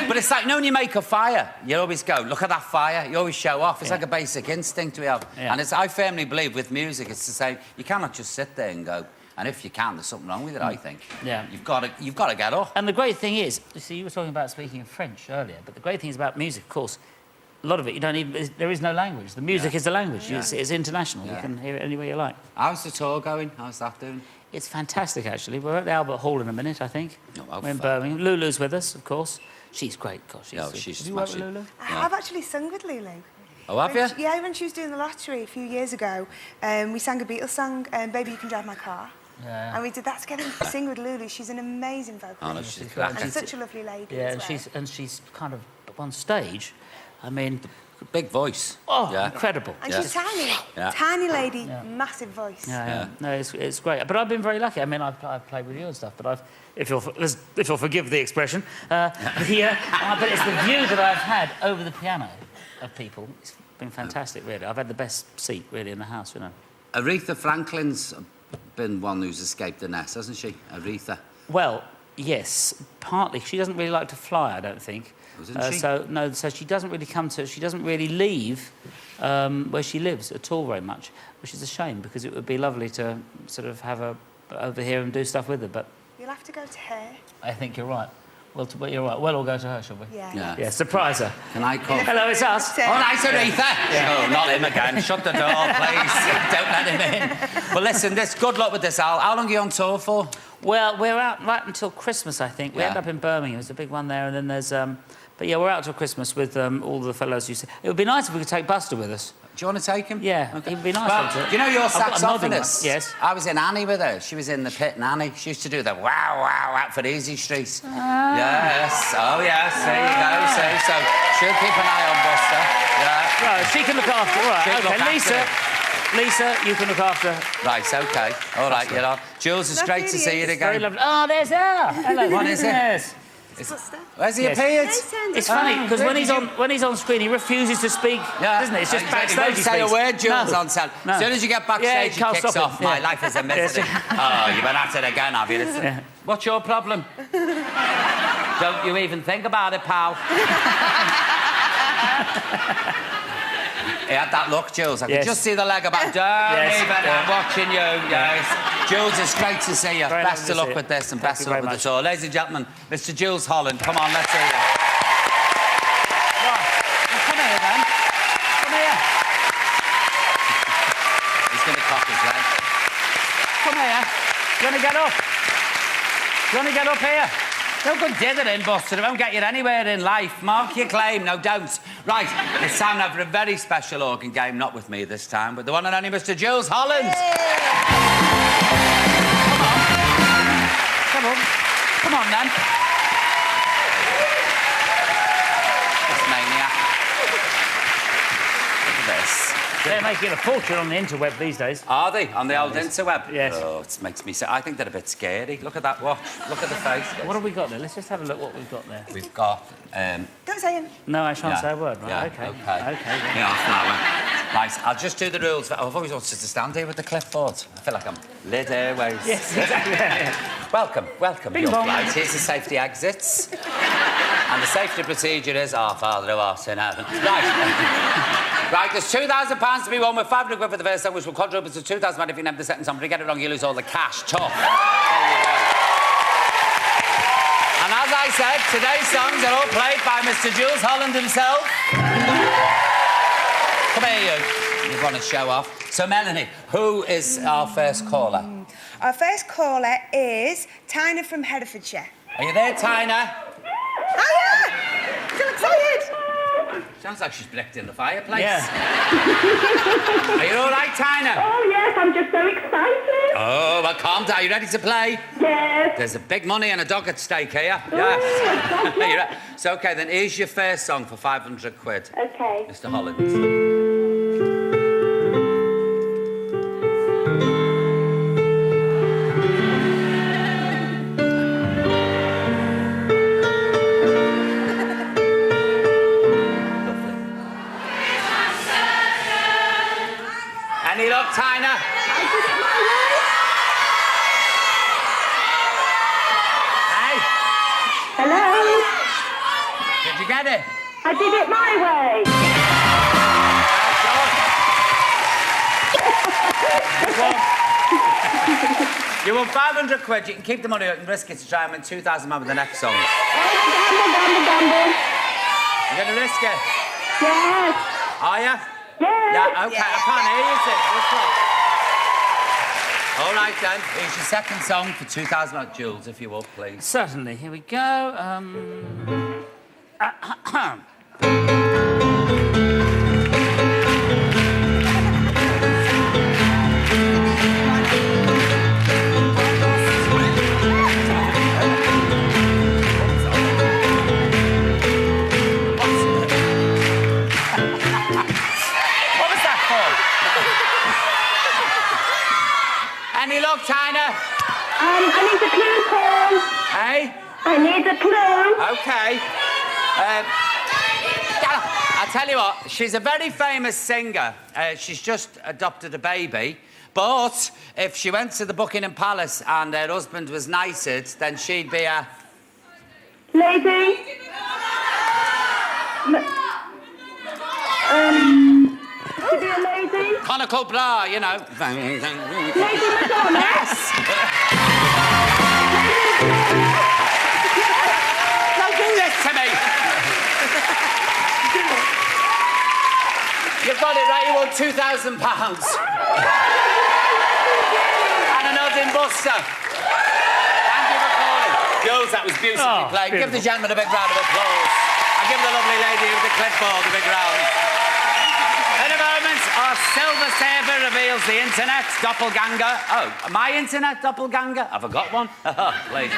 Speaker 2: But it's like, when you make a fire, you always go, look at that fire. You always show off. It's like a basic instinct we have.
Speaker 6: Yeah.
Speaker 2: And I firmly believe with music, it's the same. You cannot just sit there and go, and if you can, there's something wrong with it, I think.
Speaker 6: Yeah.
Speaker 2: You've got to get up.
Speaker 6: And the great thing is, you see, you were talking about speaking French earlier, but the great thing is about music, of course, a lot of it, there is no language. The music is the language. It's international. You can hear it any way you like.
Speaker 2: How's the tour going? How's that doing?
Speaker 6: It's fantastic, actually. We're at the Albert Hall in a minute, I think.
Speaker 2: Oh,
Speaker 6: We're in Birmingham. Lulu's with us, of course. She's great. Gosh,
Speaker 2: she's
Speaker 6: have you worked with
Speaker 2: smashing.
Speaker 6: Lulu?
Speaker 5: I've actually sung with Lulu.
Speaker 2: Oh, have you?
Speaker 5: Yeah, when she was doing the lottery a few years ago, we sang a Beatles song, Baby You Can Drive My Car.
Speaker 6: Yeah.
Speaker 5: And we did that together, sing with Lulu. She's an amazing vocalist.
Speaker 2: Oh, no, she's
Speaker 5: and
Speaker 2: cracking.
Speaker 5: she's such a lovely lady
Speaker 6: Yeah,
Speaker 5: as well.
Speaker 6: and she's kind of on stage. I mean,
Speaker 2: Big voice.
Speaker 6: incredible.
Speaker 5: And she's tiny. Tiny lady, massive voice.
Speaker 6: Yeah. No, it's great. But I've been very lucky. I mean, I've played with you and stuff, but if you'll forgive the expression, but it's the view that I've had over the piano of people. It's been fantastic, really. I've had the best seat, really, in the house, you know.
Speaker 2: Aretha Franklin's been one who's escaped the nest, hasn't she? Aretha.
Speaker 6: Well, yes, partly. She doesn't really like to fly, I don't think.
Speaker 2: Doesn't she?
Speaker 6: So she doesn't really she doesn't really leave where she lives at all very much, which is a shame because it would be lovely to sort of have her over here and do stuff with her, but...
Speaker 5: You'll have to go to her.
Speaker 6: I think you're right. Well, you're right. We'll all go to her, shall we?
Speaker 5: Yeah.
Speaker 6: Yeah, surprise her.
Speaker 2: Can I call?
Speaker 6: Hello, it's us.
Speaker 2: Oh, nice, Aretha. Oh, not him again. Shut the door, please. Don't let him in. Well, listen, good luck with this, Al. How long are you on tour for?
Speaker 6: Well, we're out right until Christmas, I think. We end up in Birmingham. There's a big one there, and then there's... But yeah, we're out till Christmas with all the fellows you see. It would be nice if we could take Buster with us.
Speaker 2: Do you want to take him?
Speaker 6: Yeah,
Speaker 2: Okay.
Speaker 6: it would be nice.
Speaker 2: Well, you know your
Speaker 6: I've got a nodding one.
Speaker 2: saxophonist?
Speaker 6: Yes.
Speaker 2: I was in Annie with her. She was in the pit in Annie. She used to do the wow, wow, out for Easy Street. Yes. Oh, yes. There you go. See, so she'll keep an eye on Buster. Yeah.
Speaker 6: Right, she can look after... All right,
Speaker 2: She'll look
Speaker 6: OK,
Speaker 2: after
Speaker 6: Lisa, you can look after...
Speaker 2: Right, OK. All right, you're on. Jools, it's great to see you
Speaker 6: Very
Speaker 2: again.
Speaker 6: lovely. Oh, there's her. Hello.
Speaker 2: What is it?
Speaker 6: Yes.
Speaker 2: Where's he
Speaker 6: Yes.
Speaker 2: appeared?
Speaker 6: It's funny because when he's on screen, he refuses to speak, doesn't it? It's just backstage.
Speaker 2: He won't say a
Speaker 6: speaks.
Speaker 2: word, Jools,
Speaker 6: No.
Speaker 2: on set.
Speaker 6: No.
Speaker 2: As soon as you get backstage, he
Speaker 6: can't
Speaker 2: kicks
Speaker 6: stop
Speaker 2: off.
Speaker 6: it.
Speaker 2: My
Speaker 6: Yeah.
Speaker 2: life is a misery. Oh, you've been at it again, have you? Listen. What's your problem? Don't you even think about it, pal. He had that look, Jools. I could just see the leg about. I'm watching you. Yes. Jools, it's great to see you.
Speaker 6: Very
Speaker 2: Best
Speaker 6: lovely
Speaker 2: of
Speaker 6: to
Speaker 2: luck
Speaker 6: see
Speaker 2: with
Speaker 6: you.
Speaker 2: this and
Speaker 6: Thank
Speaker 2: best
Speaker 6: you
Speaker 2: of luck
Speaker 6: very
Speaker 2: with the tour. Ladies and gentlemen, Mr. Jools Holland. Come on, let's hear you.
Speaker 6: Right. Well, come here, then. Come here.
Speaker 2: He's going to cock his leg.
Speaker 6: Come here. You want to get up? You want to get up here?
Speaker 2: Don't go dithering, Buster. It won't get you anywhere in life. Mark your claim. No, don't. Right, it's time now for a very special organ game. Not with me this time, but the one and only Mr. Jools Holland.
Speaker 6: Come on.
Speaker 2: Come on, then. This maniac. Look at this.
Speaker 6: They're making a fortune on the interweb these days.
Speaker 2: Are they? On the old interweb?
Speaker 6: Yes.
Speaker 2: Oh, it makes me say... I think they're a bit scary. Look at that watch. Look at the face.
Speaker 6: What have we got there? Let's just have a look what we've got there.
Speaker 2: We've got...
Speaker 5: Don't say him.
Speaker 6: No, I shan't
Speaker 2: Yeah.
Speaker 6: say a word. Right,
Speaker 2: Yeah,
Speaker 6: OK.
Speaker 2: OK.
Speaker 6: OK.
Speaker 2: Yeah, flower. Right, I'll just do the rules. I've always wanted to stand here with the clipboard. I feel like I'm Lid Airways.
Speaker 6: Yes, exactly. Yeah.
Speaker 2: Welcome,
Speaker 6: Bing
Speaker 2: your
Speaker 6: bong.
Speaker 2: flight. Here's the safety exits. And the safety procedure is our Father who art in heaven. Right. Right, there's £2,000 to be won with 500 quid for the first song, which will quadruple to 2,000 if you name the second song. But if you get it wrong, you lose all the cash. Tough. There you go. And as I said, today's songs are all played by Mr. Jools Holland himself. Come here, you. You want to show off. So, Melanie, who is our first caller?
Speaker 5: Our first caller is Tina from Herefordshire.
Speaker 2: Are you there, Tina?
Speaker 5: Hiya! Still excited?
Speaker 2: Sounds like she's blicked in the fireplace.
Speaker 6: Yeah.
Speaker 2: Are you all right, Tina?
Speaker 7: Oh, yes, I'm just so excited.
Speaker 2: Oh, well, calm down. Are you ready to play?
Speaker 7: Yes.
Speaker 2: There's a big money and a dog at stake here. Yes. Are you ready? So, OK, then here's your first song for 500 quid.
Speaker 7: Okay.
Speaker 2: Mr. Holland. you get it?
Speaker 7: I did it my way.
Speaker 2: You won 500 quid. You can keep the money or you can risk it to try and win 2,000 pounds with the next song.
Speaker 7: Gamble.
Speaker 2: You going to risk it?
Speaker 7: Yes.
Speaker 2: Are you?
Speaker 7: Yes.
Speaker 2: Yeah, OK. I can't hear you, sis. What's up? All right, then. Here's your second song for 2,000 pounds. Jools, if you will, please.
Speaker 6: Certainly. Here we go.
Speaker 2: Any luck, Tina?
Speaker 7: I need a clue, Paul.
Speaker 2: Hey?
Speaker 7: I need a clue.
Speaker 2: OK. I'll tell you what, she's a very famous singer. She's just adopted a baby. But if she went to the Buckingham Palace and her husband was knighted, then she'd be a...
Speaker 7: Lady. To be a lady.
Speaker 2: Conical bra, you know.
Speaker 7: Lady Madonna.
Speaker 2: Yes! Don't do this to me! You've got it right, you won £2,000. And a nodding buster. Thank you for calling. Jools, that was beautifully played. Give the gentleman a big round of applause. And give the lovely lady with the clipboard a big round. In a moment, our silver saber reveals the internet doppelganger. Oh, my internet doppelganger? Have I got one? Please.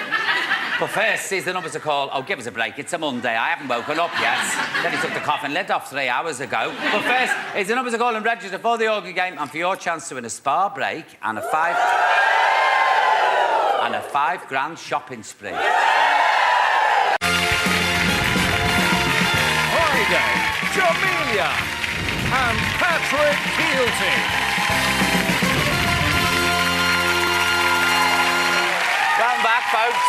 Speaker 2: But first, here's the number to call. Oh, give us a break. It's a Monday. I haven't woken up yet. Then he took the coffin lid off 3 hours ago. But first, here's the number to call and register for the Organ game and for your chance to win a spa break and a £5 grand shopping spree.
Speaker 1: Friday, Jamelia and Patrick Keelty.
Speaker 2: Welcome back, folks.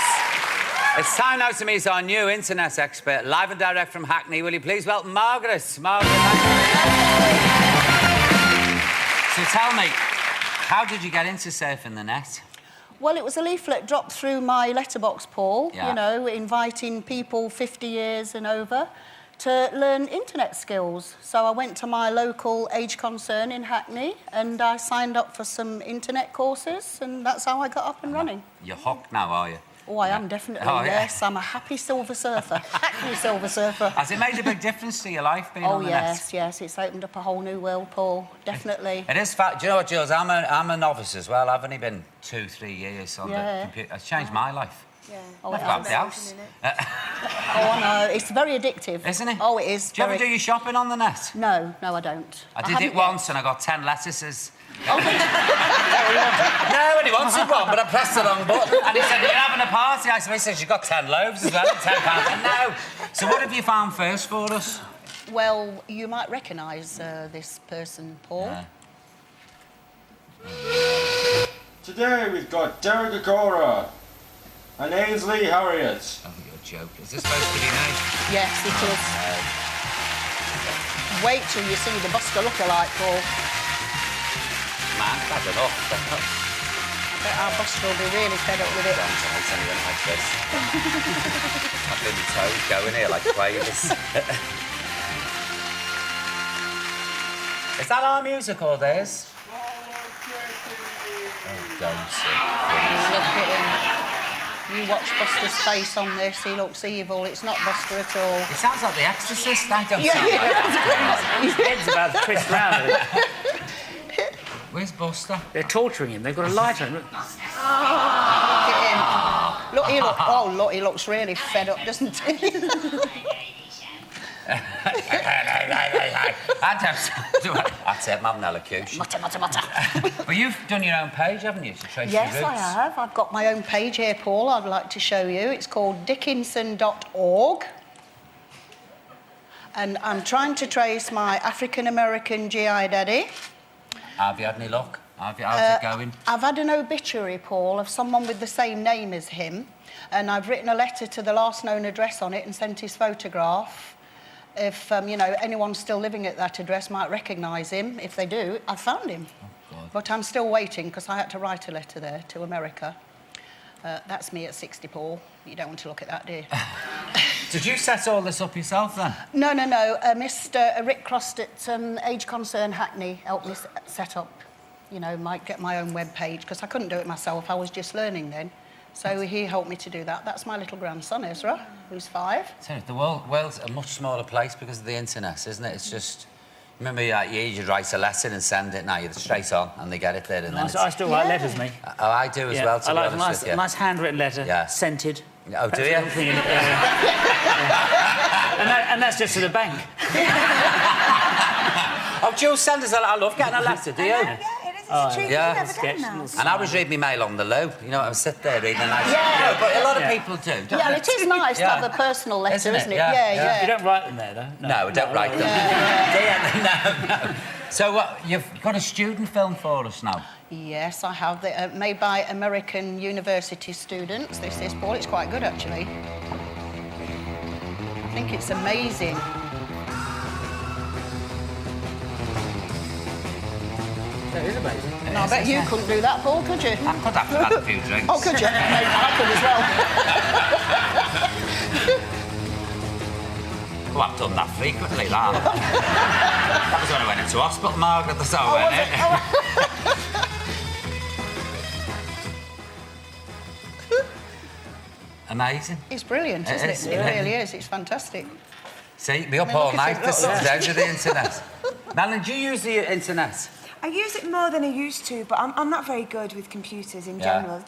Speaker 2: It's time now to meet our new internet expert, live and direct from Hackney. Will you please welcome Margaret? Margaret. So tell me, how did you get into surfing the net?
Speaker 8: Well, it was a leaflet dropped through my letterbox, Paul,
Speaker 2: Yeah.
Speaker 8: you know, inviting people 50 years and over to learn internet skills. So I went to my local age concern in Hackney and I signed up for some internet courses and that's how I got up and running.
Speaker 2: You're hooked now, are you?
Speaker 8: Oh, I am definitely,
Speaker 2: Oh, yeah.
Speaker 8: yes. I'm a happy silver surfer. Hackney silver surfer.
Speaker 2: Has it made a big difference to your life being on the net?
Speaker 8: Yes. It's opened up a whole new world, Paul. Definitely.
Speaker 2: It is fact. Do you know what, Jools? I'm a novice as well. I've only been 2-3 years on the computer. It's changed my life.
Speaker 8: Yeah.
Speaker 2: Never left the house.
Speaker 8: Oh, I know. It's very addictive.
Speaker 2: Isn't it?
Speaker 8: Oh, it is.
Speaker 2: Do you ever do your shopping on the net?
Speaker 8: No, I don't.
Speaker 2: I did
Speaker 8: haven't
Speaker 2: it
Speaker 8: yet.
Speaker 2: once and I got 10 lettuces.
Speaker 8: Oh,
Speaker 2: No, and he wanted one, but I pressed the wrong button. And he said, you're having a party. I said, he said, you've got 10 loaves as well, £10. No. So what have you found first for us?
Speaker 8: well, you might recognise this person, Paul.
Speaker 9: Today we've got Derek Agora and Ainsley Harriott.
Speaker 2: Oh, you're joking. Is this supposed to be nice?
Speaker 8: Yes, it is. Wait till you see the Buster look-alike, Paul.
Speaker 2: Man, that's enough.
Speaker 8: I bet our Buster will be really fed up with it.
Speaker 2: Don't tell anyone like this. I've been toes going here like quavers. Is that our music or theirs? Oh, don't say.
Speaker 8: Look at him. You watch Buster's face on this, he looks evil. It's not Buster at all.
Speaker 2: It sounds like The Exorcist. I don't sound like that.
Speaker 6: His head's about to twist round.
Speaker 2: Where's Buster?
Speaker 6: They're torturing him. They've got a lighter. Look.
Speaker 8: Look at him. Look, he looks really fed up, doesn't he?
Speaker 2: That's it, Mam Elocution.
Speaker 8: Mutter.
Speaker 2: But you've done your own page, haven't you, to trace your
Speaker 8: Yes,
Speaker 2: roots?
Speaker 8: I have. I've got my own page here, Paul, I'd like to show you. It's called dickinson.org. And I'm trying to trace my African-American GI daddy.
Speaker 2: Have you had any luck? How's it going?
Speaker 8: I've had an obituary, Paul, of someone with the same name as him, and I've written a letter to the last known address on it and sent his photograph. If, you know, anyone still living at that address might recognise him. If they do, I've found him.
Speaker 2: Oh,
Speaker 8: but I'm still waiting, because I had to write a letter there to America. That's me at 60, Paul. You don't want to look at that, do you?
Speaker 2: Did you set all this up yourself, then?
Speaker 8: No. Mr. Rick Crossed at Age Concern Hackney helped me set up, you know, get my own web page, because I couldn't do it myself. I was just learning then. So he helped me to do that. That's my little grandson, Ezra, who's 5.
Speaker 2: So the world's a much smaller place because of the internet, isn't it? It's just... Remember, you'd write a letter and send it. Now you're straight on, and they get it there. And then
Speaker 6: I still write letters, me.
Speaker 2: Oh, I do as well. To
Speaker 6: I like
Speaker 2: be honest with you.
Speaker 6: a nice handwritten letter, scented.
Speaker 2: Oh, do you?
Speaker 6: And that's just to the bank.
Speaker 2: Oh, Jools send us I love getting a letter, do you?
Speaker 5: Yeah, it is. It's a treat.
Speaker 2: yeah.
Speaker 5: You've never done that.
Speaker 2: And I was reading my mail on the low. You know, I was sit there reading a nice... Yeah. But a lot of people do, don't
Speaker 8: Yeah,
Speaker 2: they?
Speaker 8: and it is nice to have a personal letter, isn't it? Yeah.
Speaker 6: You don't write them there, though?
Speaker 2: No, don't write them. No. So you've got a student film for us now?
Speaker 8: Yes, I have. Made by American university students. This is, Paul. It's quite good, actually. I think it's amazing.
Speaker 6: That is amazing.
Speaker 8: No, I bet you couldn't do that, Paul, could you?
Speaker 2: I could have had a few drinks.
Speaker 8: Oh, could you? Maybe I could as well.
Speaker 2: Well, I've done that frequently, that. That was when I went into hospital, Margaret, that's how I went in. Amazing.
Speaker 8: It's brilliant, isn't it? It really is. It's fantastic.
Speaker 2: See, be up all night to sit down to the internet. Melanie, do you use the internet?
Speaker 5: I use it more than I used to, but I'm not very good with computers in general.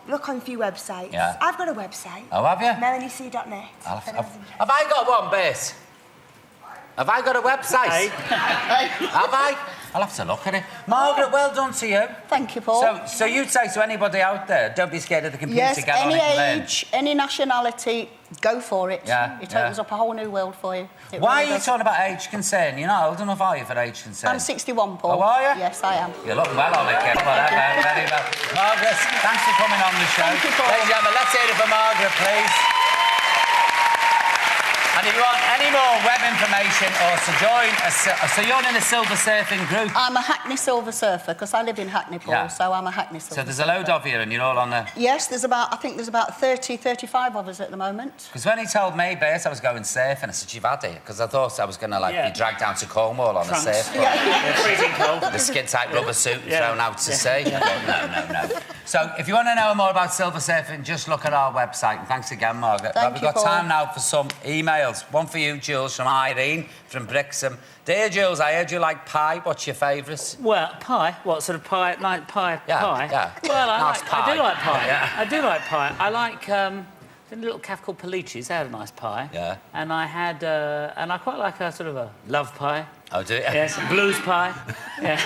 Speaker 5: Look on a few websites.
Speaker 2: Yeah.
Speaker 5: I've got a website.
Speaker 2: Oh, have you?
Speaker 5: MelanieC.net.
Speaker 2: Have I got one, Bess? Have I got a website? Have I? I'll have to look at it. Margaret, well done to you.
Speaker 8: Thank you, Paul.
Speaker 2: So you'd say to anybody out there, don't be scared of the computer,
Speaker 8: Yes,
Speaker 2: get on it and learn.
Speaker 8: age, any nationality, go for it.
Speaker 2: Yeah,
Speaker 8: It opens up a whole new world for you. It
Speaker 2: Why
Speaker 8: really
Speaker 2: are you
Speaker 8: does.
Speaker 2: talking about age concern? You're not old enough, are you, for age concern?
Speaker 8: I'm 61, Paul.
Speaker 2: Oh, are you?
Speaker 8: Yes, I am.
Speaker 2: You look well on it, kid. Very well. Margaret, thanks for coming on the show.
Speaker 8: Thank you, Paul.
Speaker 2: Ladies and gentlemen, let's hear it for Margaret, please. And if you want any more web information or to join, so you're in a silver surfing group?
Speaker 8: I'm a Hackney silver surfer, because I live in Hackney, Paul, so I'm a Hackney silver
Speaker 2: So there's a load of you and you're all on the...
Speaker 8: Yes, I think there's about 30, 35 of us at the moment.
Speaker 2: Because when he told me, Bert, I was going surfing, I said, you've had it, because I thought I was going to, be dragged down to Cornwall on a surfboard.
Speaker 6: Freezing cold.
Speaker 2: The skin-tight rubber suit thrown out to sea. No. So if you want to know more about silver surfing, just look at our website. And thanks again, Margaret.
Speaker 8: Thank you,
Speaker 2: We've got time now for some emails. One for you, Jools, from Irene, from Brixham. Dear Jools, I heard you like pie. What's your favourite?
Speaker 6: Well, pie? What sort of pie? Like pie?
Speaker 2: Yeah,
Speaker 6: pie?
Speaker 2: yeah.
Speaker 6: Well,
Speaker 2: Nice pie.
Speaker 6: I do like pie.
Speaker 2: Yeah.
Speaker 6: I do like pie. I like a little cafe called Polici's. They had a nice pie.
Speaker 2: Yeah.
Speaker 6: And I had, and I quite like a sort of a love pie.
Speaker 2: Oh, do you?
Speaker 6: Yes, blues pie. Yeah.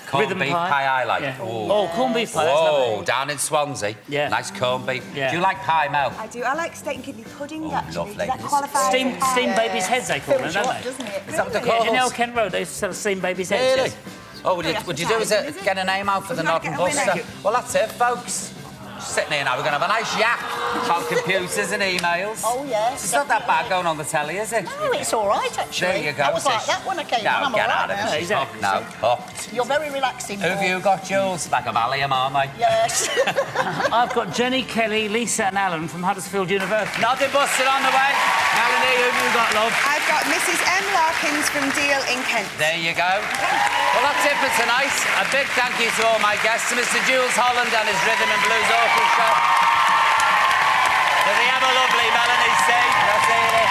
Speaker 2: Corned
Speaker 6: Rhythm
Speaker 2: beef
Speaker 6: pie.
Speaker 2: pie I like.
Speaker 6: Yeah.
Speaker 2: Ooh.
Speaker 6: Oh, corned beef pie. That's
Speaker 2: Whoa,
Speaker 6: lovely.
Speaker 2: down in Swansea.
Speaker 6: Yeah.
Speaker 2: Nice corned beef.
Speaker 6: Yeah.
Speaker 2: Do you like pie, Mel?
Speaker 5: I do. I like steak and kidney pudding, actually.
Speaker 2: lovely.
Speaker 5: Does that qualify?
Speaker 6: Steamed baby's heads, they call them, don't they?
Speaker 8: Doesn't it?
Speaker 2: Is that what they
Speaker 6: Yeah,
Speaker 2: call
Speaker 6: you know
Speaker 2: us?
Speaker 6: Kent Road, they used to sell steamed baby's heads.
Speaker 2: Really?
Speaker 6: Yes.
Speaker 2: Oh, would you do is get a name out for the
Speaker 5: Would you
Speaker 2: Northern
Speaker 5: like to get a
Speaker 2: Buster?
Speaker 5: winner?
Speaker 2: Well, that's it, folks. Sitting here now, we're going to have a nice yak about computers and emails.
Speaker 8: Oh, yes.
Speaker 2: It's not that bad going on the telly, is it?
Speaker 8: No, it's all right, actually.
Speaker 2: There you go,
Speaker 8: I was like
Speaker 2: sis.
Speaker 8: that when I came
Speaker 2: No,
Speaker 8: on. I'm
Speaker 2: get
Speaker 8: all
Speaker 2: out
Speaker 8: right
Speaker 2: of
Speaker 8: now.
Speaker 2: it.
Speaker 6: Exactly.
Speaker 2: No, hooked.
Speaker 8: You're very relaxing,
Speaker 2: Who have
Speaker 8: Paul.
Speaker 2: you got, Jools? Like a Valium, aren't they?
Speaker 8: Yes.
Speaker 6: I've got Jenny, Kelly, Lisa and Alan from Huddersfield University.
Speaker 2: Nothing busted on the way. Melanie, who have you got, love?
Speaker 5: I've got Mrs. M. Larkins from Deal in Kent.
Speaker 2: There you go. Well, that's it for tonight. A big thank you to all my guests, to Mr. Jools Holland and his Rhythm and Blues Orchestra. To the ever-lovely Melanie C. That's it.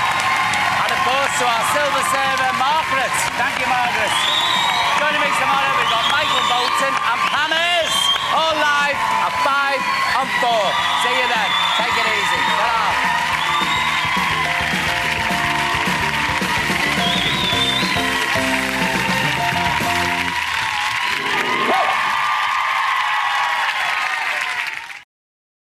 Speaker 2: And, of course, to our silver server, Margaret. Thank you, Margaret. Joining me tomorrow, we've got Michael Bolton and Pamers, all live at 5 on 4. See you then. Take it easy. Bye.